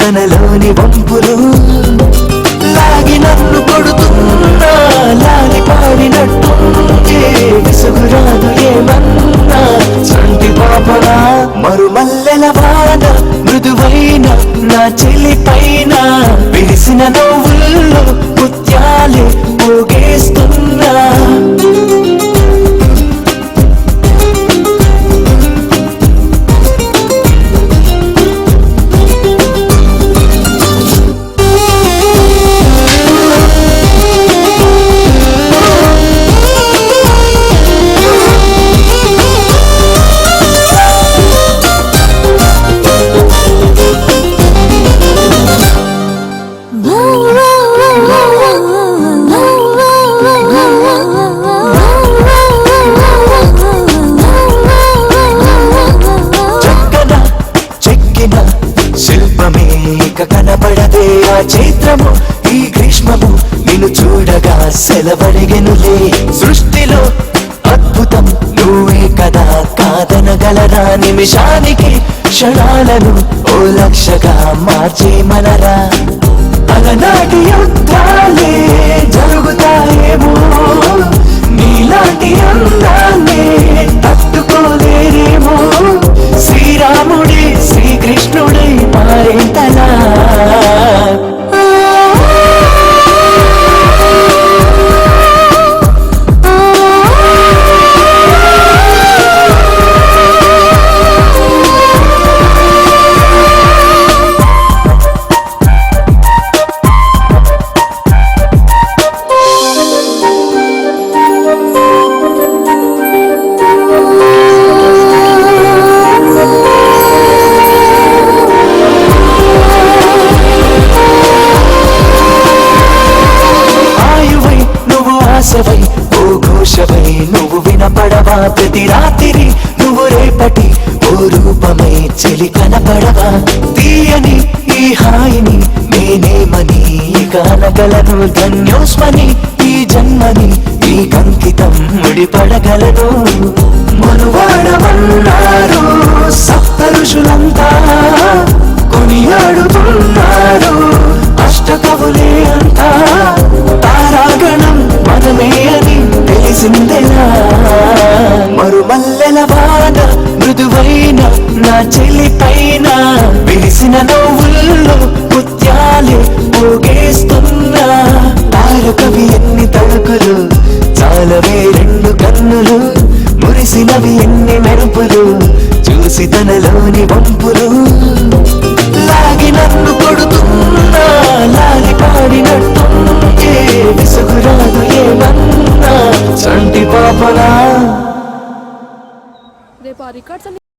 తనలోని వంపులు లాగి నన్ను కొడుతున్నా లాలి పాడినట్టుంటే విసుగురాదు ఏమన్నా చంటి పాపనా మరుమల్లెల వాన మృదువైన నా చెలి పైన విరిసిన నవ్వుల్లో ముత్యాలే పోగేస్తున్నా శిల్పమే ఇక కనబడదే ఆ చైత్రము ఈ గ్రీష్మము నిన్ను చూడగా సెలవడిగెనులే సృష్టిలో అద్భుతం నువ్వే కదా కాదనగలరా నిమిషానికి క్షణాలను ఓ లక్షగా మార్చే మనరా అలనాటి యుద్ధాలే జరుగుతాయేమో నీలాంటి అందాన్నే తట్టుకోలేరేమో శ్రీరాముడే శ్రీకృష్ణుడే మారేంతలా ఆశవై ఓ ఘోషవై నువ్వు వినపడవా ప్రతి రాత్రి నువ్వు రేపటి ఓ రూపమై చెలి కనపడవా తీయని ఈ హాయిని నేనేమని కానగలను ధన్యోస్మని ఈ జన్మని ఈ కంకితం ముడిపడగలను మనువాడమన్నారు సప్త ఋషులంతా కొనియాడుతున్నారు అష్టకవులే అంతా తారాగణం మనమే అని తెలిసిందెలా మరుమల్లెల వాన మృదువైన నా చెలి పైన విరిసిన నవ్వుల్లో ముత్యాలే పోగేస్తున్నా తారకవి ఎన్ని తడుకులు చాలవే రెండు కన్నులు మురిసినవి ఎన్ని మెరుపులు చూసి తనలోని వంపులు లాగి నన్ను కొడుతున్నా లాలి పాడినట్టుంటే విసుగురాదు ఏమన్నా చంటి పాపలా రేపు ఆ రికార్డ్స్